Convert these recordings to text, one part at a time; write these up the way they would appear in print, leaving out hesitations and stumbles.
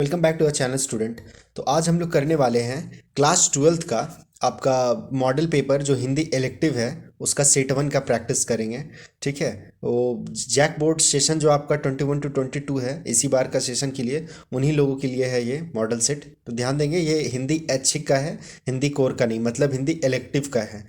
Welcome back to our channel student. तो आज हम लोग करने वाले हैं क्लास ट्वेल्थ का आपका मॉडल पेपर जो हिंदी इलेक्टिव है उसका सेट वन का प्रैक्टिस करेंगे। ठीक है। वो जैक बोर्ड सेशन जो आपका 21 to 22 है इसी बार का सेशन के लिए उन्हीं लोगों के लिए है ये मॉडल सेट। तो ध्यान देंगे ये हिंदी ऐच्छिक का है, हिंदी कोर का नहीं, मतलब हिंदी इलेक्टिव का है।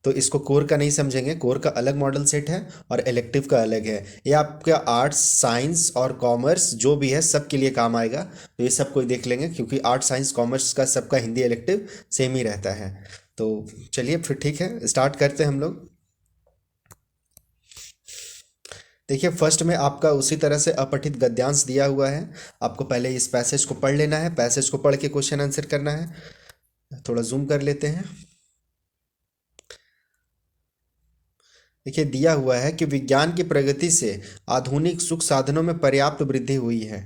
तो इसको कोर का नहीं समझेंगे, कोर का अलग मॉडल सेट है और इलेक्टिव का अलग है। ये आपका आर्ट्स साइंस और कॉमर्स जो भी है सब के लिए काम आएगा। तो ये सब कोई देख लेंगे क्योंकि आर्ट्स साइंस कॉमर्स का सबका हिंदी इलेक्टिव सेम ही रहता है। तो चलिए फिर ठीक है, स्टार्ट करते हैं हम लोग। देखिए फर्स्ट में आपका उसी तरह से अपठित गद्यांश दिया हुआ है। आपको पहले इस पैसेज को पढ़ लेना है, पैसेज को पढ़ के क्वेश्चन आंसर करना है। थोड़ा जूम कर लेते हैं। देखिए दिया हुआ है कि विज्ञान की प्रगति से आधुनिक सुख साधनों में पर्याप्त वृद्धि हुई है।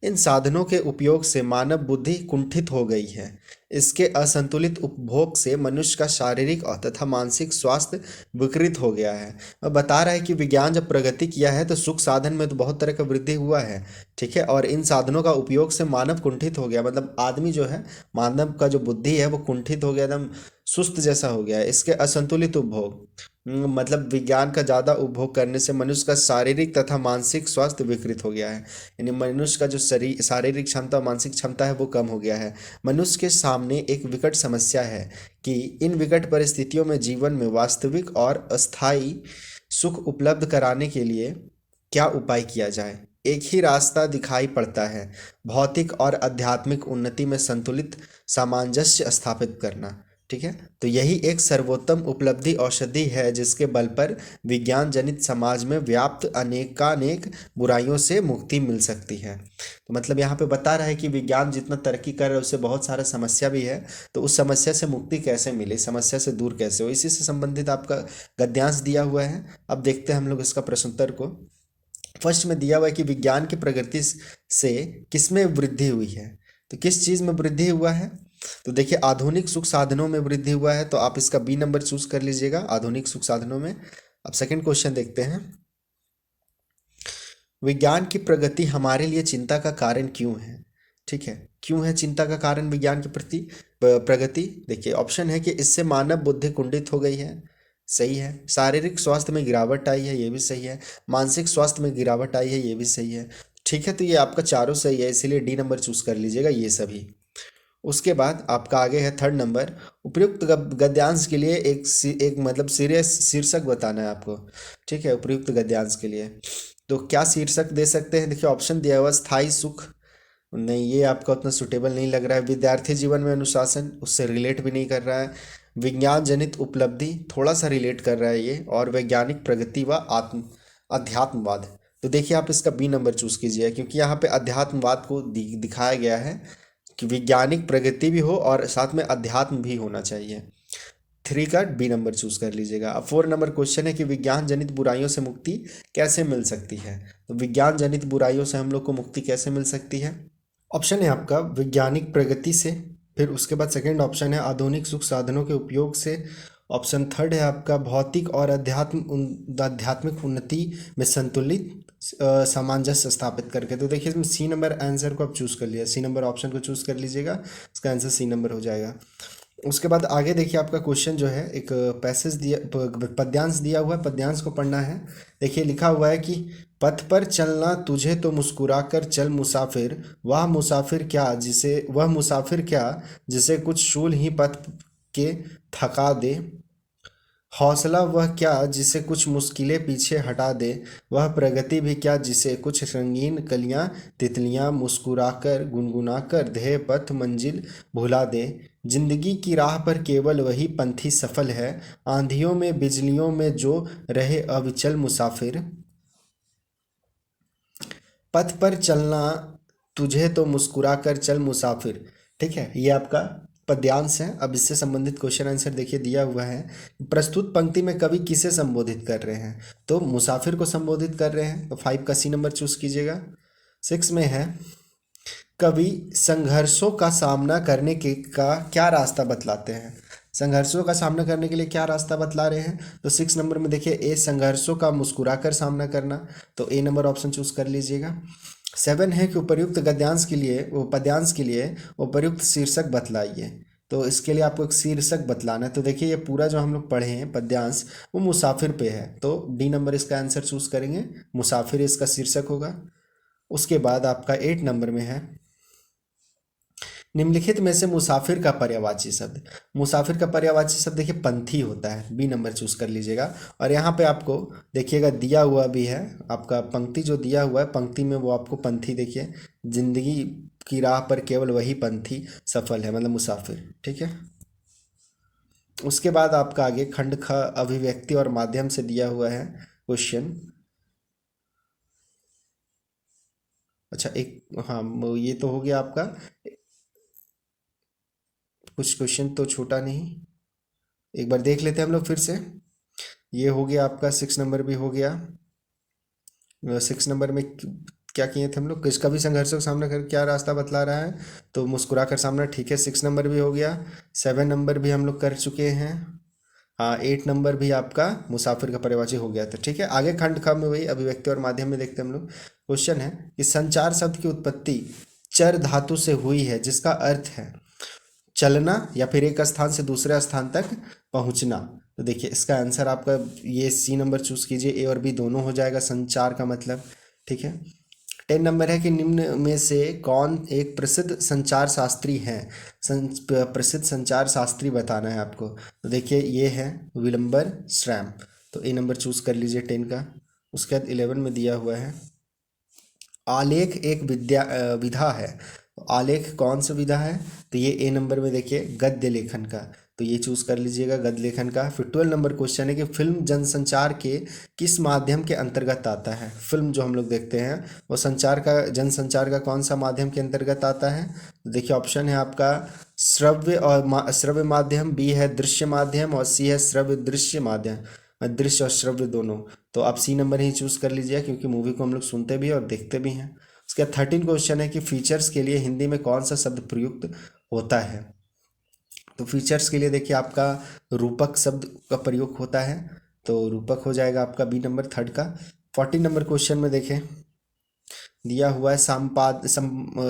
इन साधनों के उपयोग से मानव बुद्धि कुंठित हो गई है। इसके असंतुलित उपभोग से मनुष्य का शारीरिक और तथा मानसिक स्वास्थ्य विकृत हो गया है। अब बता रहा है कि विज्ञान जब प्रगति किया है तो सुख साधन में तो बहुत तरह का वृद्धि हुआ है। ठीक है। और इन साधनों का उपयोग से मानव कुंठित हो गया, मतलब आदमी जो है, मानव का जो बुद्धि है वो कुंठित हो गया, एकदम सुस्त जैसा हो गया है। इसके असंतुलित उपभोग मतलब विज्ञान का ज़्यादा उपभोग करने से मनुष्य का शारीरिक तथा मानसिक स्वास्थ्य विकृत हो गया है। यानी मनुष्य का जो शरीर शारीरिक क्षमता मानसिक क्षमता है वो कम हो गया है। मनुष्य के सामने एक विकट समस्या है कि इन विकट परिस्थितियों में जीवन में वास्तविक और अस्थायी सुख उपलब्ध कराने के लिए क्या उपाय किया जाए। एक ही रास्ता दिखाई पड़ता है, भौतिक और आध्यात्मिक उन्नति में संतुलित सामंजस्य स्थापित करना। ठीक है। तो यही एक सर्वोत्तम उपलब्धि औषधि है जिसके बल पर विज्ञान जनित समाज में व्याप्त अनेकानेक बुराइयों से मुक्ति मिल सकती है। तो मतलब यहाँ पे बता रहा है कि विज्ञान जितना तरक्की कर रहा है उससे बहुत सारा समस्या भी है। तो उस समस्या से मुक्ति कैसे मिले, समस्या से दूर कैसे हो, इसी से संबंधित आपका गद्यांश दिया हुआ है। अब देखते हैं हम लोग इसका प्रश्नोत्तर को। फर्स्ट में दिया हुआ है कि विज्ञान की प्रगति से किसमें वृद्धि हुई है। तो किस चीज़ में वृद्धि हुआ है। तो देखिए आधुनिक सुख साधनों में वृद्धि हुआ है, तो आप इसका बी नंबर चूज कर लीजिएगा, आधुनिक सुख साधनों में। अब सेकंड क्वेश्चन देखते हैं। विज्ञान की प्रगति हमारे लिए चिंता का कारण क्यों है। ठीक है, क्यों है चिंता का कारण विज्ञान के प्रति प्रगति। देखिए ऑप्शन है कि इससे मानव बुद्धि कुंठित हो गई है, सही है। शारीरिक स्वास्थ्य में गिरावट आई है, ये भी सही है। मानसिक स्वास्थ्य में गिरावट आई है, ये भी सही है। ठीक है, तो ये आपका चारों सही है, इसीलिए डी नंबर चूज कर लीजिएगा ये सभी। उसके बाद आपका आगे है थर्ड नंबर। उपयुक्त गद्यांश के लिए एक मतलब सीरियस शीर्षक बताना है आपको। ठीक है, उपयुक्त गद्यांश के लिए तो क्या शीर्षक दे सकते हैं। देखिए ऑप्शन दिया हुआ स्थायी सुख, नहीं ये आपका उतना सुटेबल नहीं लग रहा है। विद्यार्थी जीवन में अनुशासन, उससे रिलेट भी नहीं कर रहा है। विज्ञान जनित उपलब्धि थोड़ा सा रिलेट कर रहा है ये, और वैज्ञानिक प्रगति व आत्म अध्यात्मवाद। तो देखिए आप इसका बी नंबर चूज कीजिए क्योंकि यहाँ पे अध्यात्मवाद को दिखाया गया है कि वैज्ञानिक प्रगति भी हो और साथ में अध्यात्म भी होना चाहिए। थ्री का बी नंबर चूज कर लीजिएगा। अब फोर नंबर क्वेश्चन है कि विज्ञान जनित बुराइयों से मुक्ति कैसे मिल सकती है। तो विज्ञान जनित बुराइयों से हम लोग को मुक्ति कैसे मिल सकती है। ऑप्शन है आपका वैज्ञानिक प्रगति से, फिर उसके बाद सेकंड ऑप्शन है आधुनिक सुख साधनों के उपयोग से। ऑप्शन थर्ड है आपका भौतिक और आध्यात्मिक उन्नति में संतुलित सामंजस्य स्थापित करके। तो देखिए इसमें सी नंबर आंसर को आप चूज़ कर लिया, सी नंबर ऑप्शन को चूज़ कर लीजिएगा, इसका आंसर सी नंबर हो जाएगा। उसके बाद आगे देखिए आपका क्वेश्चन जो है एक पैसेज दिया पद्यांश दिया हुआ है, पद्यांश को पढ़ना है। देखिए लिखा हुआ है कि पथ पर चलना तुझे तो मुस्कुरा कर चल मुसाफिर, वह मुसाफिर क्या जिसे कुछ शूल ही पथ के थका दे। हौसला वह क्या जिसे कुछ मुश्किलें पीछे हटा दे। वह प्रगति भी क्या जिसे कुछ रंगीन कलियां तितलियां मुस्कुराकर गुनगुनाकर ध्येय पथ मंजिल भुला दे। जिंदगी की राह पर केवल वही पंथी सफल है, आंधियों में बिजलियों में जो रहे अविचल मुसाफिर। पथ पर चलना तुझे तो मुस्कुरा कर चल मुसाफिर। ठीक है, ये आपका पद्यांश है। अब इससे संबंधित क्वेश्चन आंसर देखिए दिया हुआ है। प्रस्तुत पंक्ति में कवि किसे संबोधित कर रहे हैं। तो मुसाफिर को संबोधित कर रहे हैं, तो फाइव का सी नंबर चूज कीजिएगा। सिक्स में है कवि संघर्षों का सामना करने के का क्या रास्ता बतलाते हैं। संघर्षों का सामना करने के लिए क्या रास्ता बतला रहे हैं। तो सिक्स नंबर में देखिए ए संघर्षों का मुस्कुराकर सामना करना, तो ए नंबर ऑप्शन चूज कर लीजिएगा। 7 है कि उपर्युक्त गद्यांश के लिए वो पद्यांश के लिए उपर्युक्त शीर्षक बतलाइए। तो इसके लिए आपको एक शीर्षक बतलाना है। तो देखिए ये पूरा जो हम लोग पढ़े हैं पद्यांश वो मुसाफिर पे है, तो डी नंबर इसका आंसर चूज करेंगे, मुसाफिर इसका शीर्षक होगा। उसके बाद आपका 8 नंबर में है, निम्नलिखित में से मुसाफिर का पर्यायवाची शब्द। मुसाफिर का पर्यायवाची शब्द देखिए पंथी होता है, बी नंबर चूज कर लीजिएगा। और यहाँ पे आपको देखिएगा दिया हुआ भी है, आपका पंक्ति जो दिया हुआ है पंक्ति में वो आपको पंथी देखिए, जिंदगी की राह पर केवल वही पंथी सफल है, मतलब मुसाफिर। ठीक है। उसके बाद आपका आगे खंड ख अभिव्यक्ति और माध्यम से दिया हुआ है क्वेश्चन। अच्छा एक हाँ ये तो हो गया आपका, कुछ क्वेश्चन तो छोटा नहीं, एक बार देख लेते हैं हम लोग फिर से। ये हो गया आपका 6 नंबर भी हो गया। 6 नंबर में क्या किए थे हम लोग, किसका भी संघर्षों का सामना कर क्या रास्ता बतला रहा है, तो मुस्कुरा कर सामना, ठीक है। 6 नंबर भी हो गया। 7 नंबर भी हम लोग कर चुके हैं। हाँ 8 नंबर भी आपका मुसाफिर का पर्यायवाची हो गया था। ठीक है, आगे खंड ख में वही अभिव्यक्ति और माध्यम में देखते हैं हम लोग। क्वेश्चन है कि संचार शब्द की उत्पत्ति चर धातु से हुई है जिसका अर्थ है चलना या फिर एक स्थान से दूसरे स्थान तक पहुंचना। तो देखिए इसका आंसर आपका ये सी नंबर चूज कीजिए, ए और बी दोनों हो जाएगा संचार का मतलब। ठीक है। 10 नंबर है कि निम्न में से कौन एक प्रसिद्ध संचार शास्त्री है। प्रसिद्ध संचार शास्त्री बताना है आपको। तो देखिए ये है विलंबर श्रैम, तो ए नंबर चूज कर लीजिए 10 का। उसके बाद 11 में दिया हुआ है आलेख एक विधा है। तो आलेख कौन सा विधा है, तो ये ए नंबर में देखिए गद्य लेखन का, तो ये चूज कर लीजिएगा गद्य लेखन का। फिर 12 नंबर क्वेश्चन है कि फिल्म जनसंचार के किस माध्यम के अंतर्गत आता है। फिल्म जो हम लोग देखते हैं वो संचार का जनसंचार का कौन सा माध्यम के अंतर्गत आता है। तो देखिए ऑप्शन है आपका श्रव्य और श्रव्य माध्यम, बी है दृश्य माध्यम और सी है श्रव्य दृश्य माध्यम, दृश्य और श्रव्य दोनों। तो आप सी नंबर ही चूज कर लीजिए क्योंकि मूवी को हम लोग सुनते भी हैं और देखते भी हैं। उसके बाद 13 क्वेश्चन है कि फीचर्स के लिए हिंदी में कौन सा शब्द प्रयुक्त होता है। तो फीचर्स के लिए देखिए आपका रूपक शब्द का प्रयोग होता है, तो रूपक हो जाएगा आपका बी नंबर थर्ड का। 14 नंबर क्वेश्चन में देखें दिया हुआ है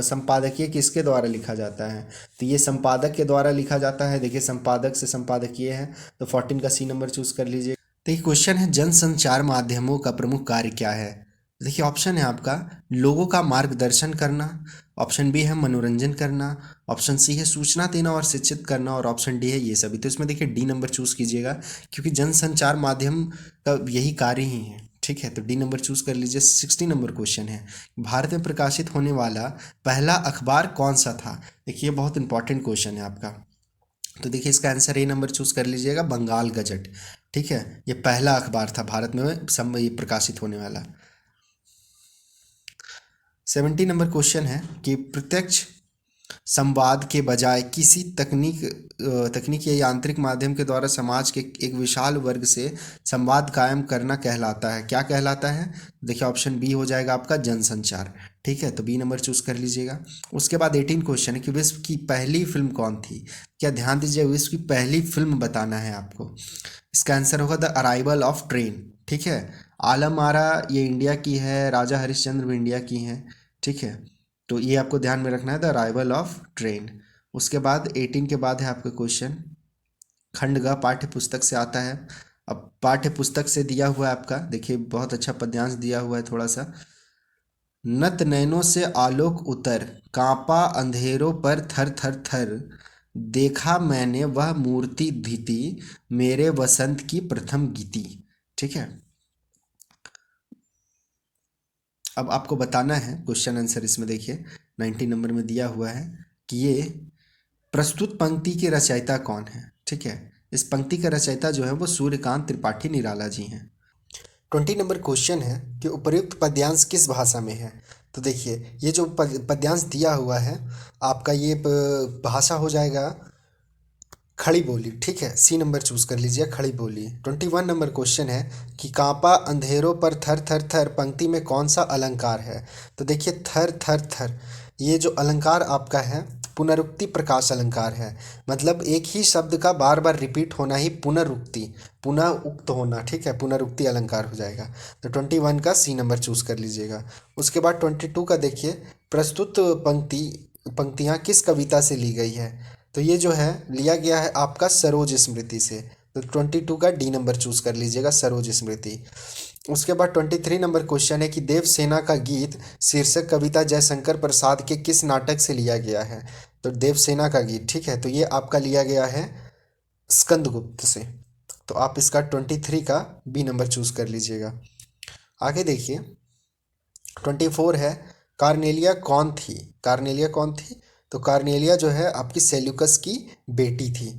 संपादकीय किसके द्वारा लिखा जाता है। तो ये संपादक के द्वारा लिखा जाता है। देखिए संपादक से संपादकीय है, तो 14 का सी नंबर चूज कर लीजिए। देखिए क्वेश्चन है जनसंचार माध्यमों का प्रमुख कार्य क्या है। देखिए ऑप्शन है आपका लोगों का मार्गदर्शन करना, ऑप्शन बी है मनोरंजन करना, ऑप्शन सी है सूचना देना और शिक्षित करना, और ऑप्शन डी है ये सभी। तो इसमें देखिए डी नंबर चूज कीजिएगा क्योंकि जनसंचार माध्यम का यही कार्य ही है। ठीक है, तो डी नंबर चूज कर लीजिए। 16 नंबर क्वेश्चन है भारत में प्रकाशित होने वाला पहला अखबार कौन सा था। देखिए बहुत इंपॉर्टेंट क्वेश्चन है आपका, तो देखिए इसका आंसर ए नंबर चूज कर लीजिएगा बंगाल गजट। ठीक है, ये पहला अखबार था भारत में ये प्रकाशित होने वाला। 70 नंबर क्वेश्चन है कि प्रत्यक्ष संवाद के बजाय किसी तकनीक या यांत्रिक माध्यम के द्वारा समाज के एक विशाल वर्ग से संवाद कायम करना कहलाता है, क्या कहलाता है। देखिए ऑप्शन बी हो जाएगा आपका जनसंचार। ठीक है, तो बी नंबर चूज कर लीजिएगा। उसके बाद 18 क्वेश्चन है कि विश्व की पहली फिल्म कौन थी। क्या ध्यान दीजिए, विश्व की पहली फिल्म बताना है आपको। इसका आंसर होगा द अराइवल ऑफ ट्रेन। ठीक है, आलम आरा ये इंडिया की है, राजा हरिश्चंद्र भी इंडिया की हैं। ठीक है, तो ये आपको ध्यान में रखना है द अराइवल ऑफ ट्रेन। उसके बाद 18 के बाद है आपका क्वेश्चन खंड ग पाठ्य पुस्तक से आता है। अब पाठ्य पुस्तक से दिया हुआ है आपका, देखिए बहुत अच्छा पद्यांश दिया हुआ है थोड़ा सा। नत नैनों से आलोक उतर, कांपा अंधेरों पर थर थर थर, देखा मैंने वह मूर्ति धीति, मेरे वसंत की प्रथम गीति। ठीक है, अब आपको बताना है क्वेश्चन आंसर। इसमें देखिए 90 नंबर में दिया हुआ है कि ये प्रस्तुत पंक्ति के रचयिता कौन है। ठीक है, इस पंक्ति का रचयिता जो है वो सूर्यकांत त्रिपाठी निराला जी हैं। 20 नंबर क्वेश्चन है कि उपर्युक्त पद्यांश किस भाषा में है। तो देखिए ये जो पद्यांश दिया हुआ है आपका ये भाषा हो जाएगा खड़ी बोली। ठीक है, सी नंबर चूज कर लीजिए खड़ी बोली। 21 नंबर क्वेश्चन है कि कांपा अंधेरों पर थर थर थर पंक्ति में कौन सा अलंकार है। तो देखिए थर थर थर ये जो अलंकार आपका है पुनरुक्ति प्रकाश अलंकार है। मतलब एक ही शब्द का बार बार रिपीट होना ही पुनरुक्ति, पुनः उक्त होना, ठीक है, पुनरुक्ति अलंकार हो जाएगा। तो 21 का सी नंबर चूज कर लीजिएगा। उसके बाद 22 का देखिए, प्रस्तुत पंक्तियाँ किस कविता से ली गई है। तो ये जो है लिया गया है आपका सरोज स्मृति से। तो 22 का डी नंबर चूज कर लीजिएगा, सरोज स्मृति। उसके बाद 23 नंबर क्वेश्चन है कि देवसेना का गीत शीर्षक कविता जयशंकर प्रसाद के किस नाटक से लिया गया है। तो देवसेना का गीत, ठीक है, तो ये आपका लिया गया है स्कंदगुप्त से। तो आप इसका 23 का बी नंबर चूज कर लीजिएगा। आगे देखिए 24 है, कार्नेलिया कौन थी। कार्नेलिया कौन थी, तो कार्नेलिया जो है आपकी सेल्यूकस की बेटी थी,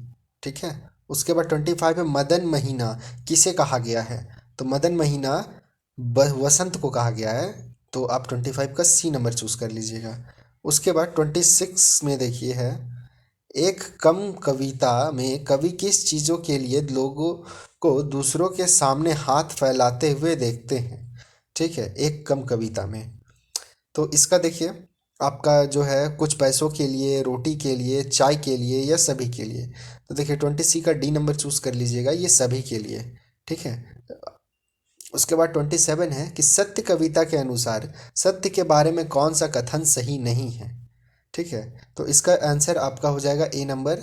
ठीक है। उसके बाद 25 है, मदन महीना किसे कहा गया है। तो मदन महीना वसंत को कहा गया है। तो आप 25 का सी नंबर चूज कर लीजिएगा। उसके बाद 26 में देखिए है, एक कम कविता में कवि किस चीज़ों के लिए लोगों को दूसरों के सामने हाथ फैलाते हुए देखते हैं, ठीक है, एक कम कविता में। तो इसका देखिए आपका जो है कुछ पैसों के लिए, रोटी के लिए, चाय के लिए, या सभी के लिए। तो देखिए 20 का डी नंबर चूज कर लीजिएगा, ये सभी के लिए, ठीक है। उसके बाद 27 है कि सत्य कविता के अनुसार सत्य के बारे में कौन सा कथन सही नहीं है, ठीक है। तो इसका आंसर आपका हो जाएगा ए नंबर।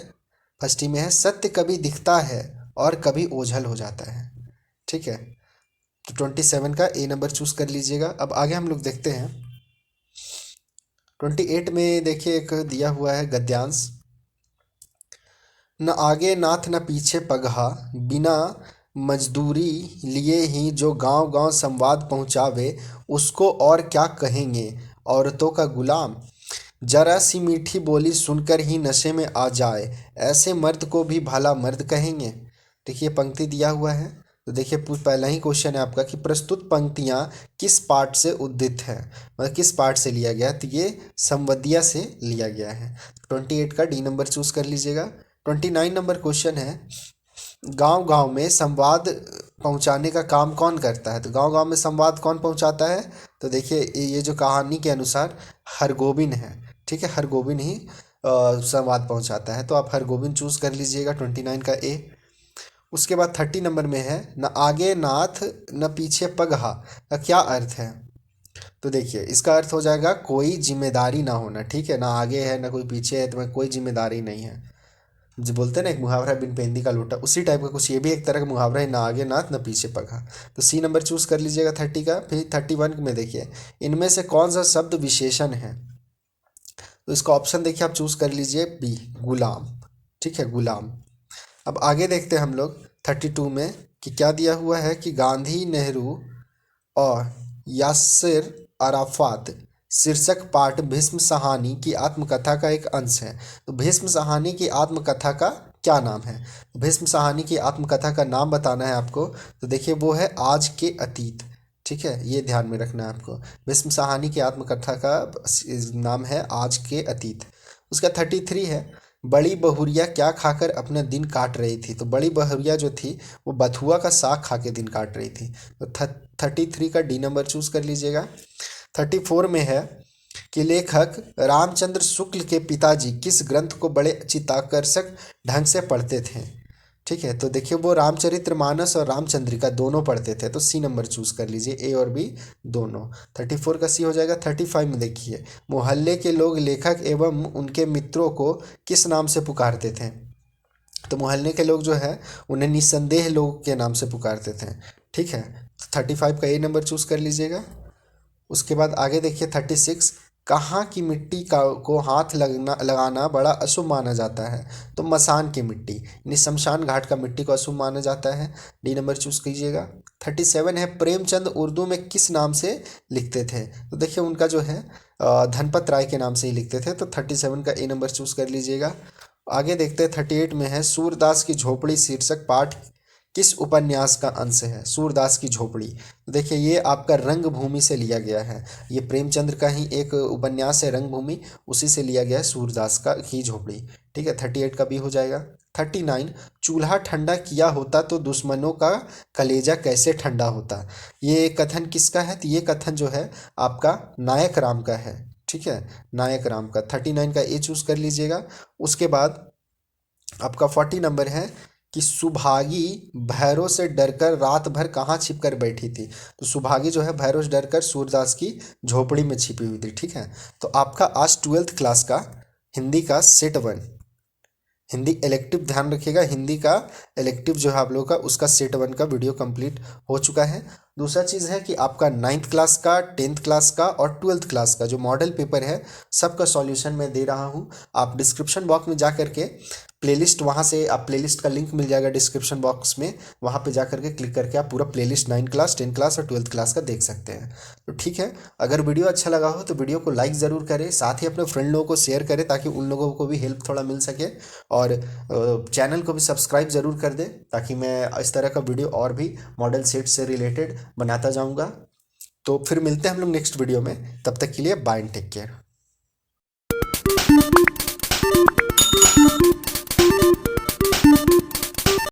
फर्स्ट ही में है, सत्य कभी दिखता है और कभी ओझल हो जाता है, ठीक है। तो 27 का ए नंबर चूज कर लीजिएगा। अब आगे हम लोग देखते हैं 28 में देखिए एक दिया हुआ है गद्यांश, न आगे नाथ न पीछे पगहा, बिना मजदूरी लिए ही जो गांव गांव संवाद पहुंचावे, उसको और क्या कहेंगे, औरतों का गुलाम। जरा सी मीठी बोली सुनकर ही नशे में आ जाए, ऐसे मर्द को भी भला मर्द कहेंगे। देखिए पंक्ति दिया हुआ है। तो देखिए पहला ही क्वेश्चन है आपका कि प्रस्तुत पंक्तियाँ किस पाठ से उद्धृत है, मतलब किस पाठ से लिया गया। तो ये संवदिया से लिया गया है। 28 का डी नंबर चूज कर लीजिएगा। 29 नंबर क्वेश्चन है, गांव गांव में संवाद पहुंचाने का काम कौन करता है। तो गांव गांव में संवाद कौन पहुंचाता है। तो देखिए ये जो कहानी के अनुसार हरगोविंद है, ठीक है, हरगोविंद ही संवाद पहुंचाता है। तो आप हरगोविंद चूज कर लीजिएगा 29 का ए। उसके बाद 30 नंबर में है, न आगे नाथ न पीछे पगहा का क्या अर्थ है। तो देखिए इसका अर्थ हो जाएगा कोई जिम्मेदारी ना होना, ठीक है, ना आगे है ना कोई पीछे है, तो कोई जिम्मेदारी नहीं है। जो बोलते हैं ना एक मुहावरा, बिन पेंदी का लोटा, उसी टाइप का कुछ ये भी एक तरह का मुहावरा है, ना आगे नाथ ना पीछे पगा। तो सी नंबर चूज कर लीजिएगा 30 का। फिर 31 में देखिए, इनमें से कौन सा शब्द विशेषण है। तो इसका ऑप्शन देखिए आप चूज कर लीजिए बी, गुलाम, ठीक है, गुलाम। अब आगे देखते हैं हम लोग 32 में कि क्या दिया हुआ है कि गांधी, नेहरू और यासिर अराफात शीर्षक पाठ भीष्म साहनी की आत्मकथा का एक अंश है। तो भीष्म साहनी की आत्मकथा का क्या नाम है। भीष्म साहनी की आत्मकथा का नाम बताना है आपको। तो देखिए वो है आज के अतीत, ठीक है, ये ध्यान में रखना है आपको। भीष्म साहनी की आत्मकथा का नाम है आज के अतीत। उसका 33 है, बड़ी बहुरिया क्या खाकर अपना दिन काट रही थी। तो बड़ी बहुरिया जो थी वो बथुआ का साग खा के दिन काट रही थी। तो 33 का डी नंबर चूज कर लीजिएगा। 34 में है कि लेखक रामचंद्र शुक्ल के पिताजी किस ग्रंथ को बड़े चित्ताकर्षक ढंग से पढ़ते थे, ठीक है। तो देखिए वो रामचरितमानस और रामचंद्रिका दोनों पढ़ते थे। तो सी नंबर चूज कर लीजिए, ए और बी दोनों। 34 का सी हो जाएगा। 35 में देखिए, मोहल्ले के लोग लेखक एवं उनके मित्रों को किस नाम से पुकारते थे। तो मोहल्ले के लोग जो है उन्हें निस्संदेह लोग के नाम से पुकारते थे, ठीक है। तो 35 का ए नंबर चूज कर लीजिएगा। उसके बाद आगे देखिए 36, कहाँ की मिट्टी का को हाथ लगाना बड़ा अशुभ माना जाता है। तो मसान की मिट्टी यानी शमशान घाट का मिट्टी को अशुभ माना जाता है। डी नंबर चूज कीजिएगा। 37 है, प्रेमचंद उर्दू में किस नाम से लिखते थे। तो देखिए उनका जो है धनपत राय के नाम से ही लिखते थे। तो 37 का ए नंबर चूज कर लीजिएगा। आगे देखते हैं 38 में है, सूरदास की झोपड़ी शीर्षक पाठ किस उपन्यास का अंश है। सूरदास की झोपड़ी, तो देखिए ये आपका रंगभूमि से लिया गया है। ये प्रेमचंद्र का ही एक उपन्यास है रंगभूमि, उसी से लिया गया है सूरदास का ही झोपड़ी, ठीक है। 38 का भी हो जाएगा। 39, चूल्हा ठंडा किया होता तो दुश्मनों का कलेजा कैसे ठंडा होता। ये कथन किसका है। तो ये कथन जो है आपका नायक राम का है, ठीक है, नायक राम का 39 का ए चूज कर लीजिएगा। उसके बाद आपका 40 नंबर है कि सुभागी भैरव से डरकर रात भर कहाँ छिप कर बैठी थी। तो सुभागी जो है भैरव से डरकर सूरदास की झोपड़ी में छिपी हुई थी। ठीक है, तो आपका आज 12th क्लास का हिंदी का सेट 1 हिंदी इलेक्टिव, ध्यान रखिएगा, हिंदी का इलेक्टिव जो है आप लोगों का उसका सेट 1 का वीडियो कंप्लीट हो चुका है। दूसरा चीज़ है कि आपका 9th क्लास का, 10th क्लास का और 12th क्लास का जो मॉडल पेपर है सबका सॉल्यूशन मैं दे रहा हूँ। आप डिस्क्रिप्शन बॉक्स में जा करके प्लेलिस्ट, वहाँ से आप प्लेलिस्ट का लिंक मिल जाएगा डिस्क्रिप्शन बॉक्स में, वहाँ पे जा करके क्लिक करके आप पूरा प्लेलिस्ट 9 क्लास, 10 क्लास और 12th क्लास का देख सकते हैं। तो ठीक है, अगर वीडियो अच्छा लगा हो तो वीडियो को लाइक ज़रूर करें, साथ ही अपने फ्रेंड लोगों को शेयर करें ताकि उन लोगों को भी हेल्प थोड़ा मिल सके। और चैनल को भी सब्सक्राइब ज़रूर कर दें ताकि मैं इस तरह का वीडियो और भी मॉडल सेट से रिलेटेड बनाता जाऊँगा। तो फिर मिलते हैं हम लोग नेक्स्ट वीडियो में, तब तक के लिए बाय एंड टेक केयर।